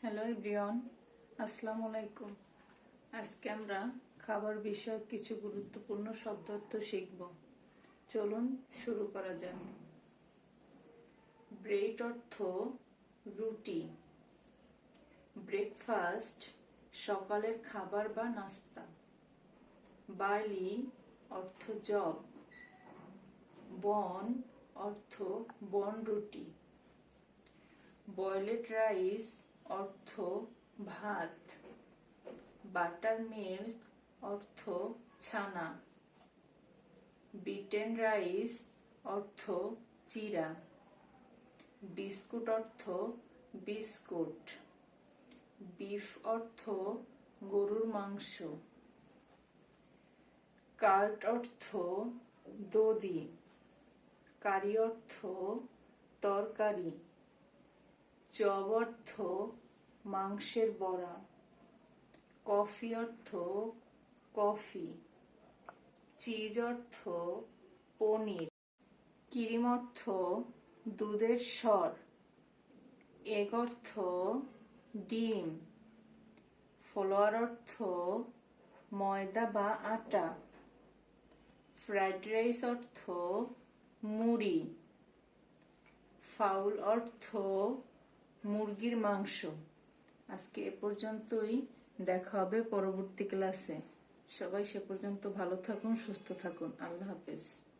Hello everyone, আসসালামু আলাইকুম। আজকে আমরা খাবার বিষয়ক কিছু গুরুত্বপূর্ণ শব্দার্থ শিখব। চলুন শুরু করা যাক। ব্রেড অর্থ রুটি। ব্রেকফাস্ট সকালের খাবার বা নাস্তা। বাইলি অর্থ জব। বন অর্থ বনরুটি। বয়েলড রাইস অর্থ ভাত। বাটার মিল্ক অর্থ ছানা। বিটেন রাইস অর্থ চিরা। বিস্কুট অর্থ বিস্কুট। বিফ অর্থ গরুর মাংস। কার্ড অর্থ দধি। কারি অর্থ তরকারি। চপ অর্থ মাংসের বড়া। কফি অর্থ কফি। চিজ অর্থ পনির। ক্রিম অর্থ দুধের সর। এগ অর্থ ডিম। ফ্লোর অর্থ ময়দা বা আটা। ফ্রাইড রাইস অর্থ মুড়ি। ফাউল অর্থ মুরগির মাংস। আজকে এ পর্যন্তই, দেখা হবে পরবর্তী ক্লাসে। সবাই সে পর্যন্ত ভালো থাকুন, সুস্থ থাকুন। আল্লাহ হাফেজ।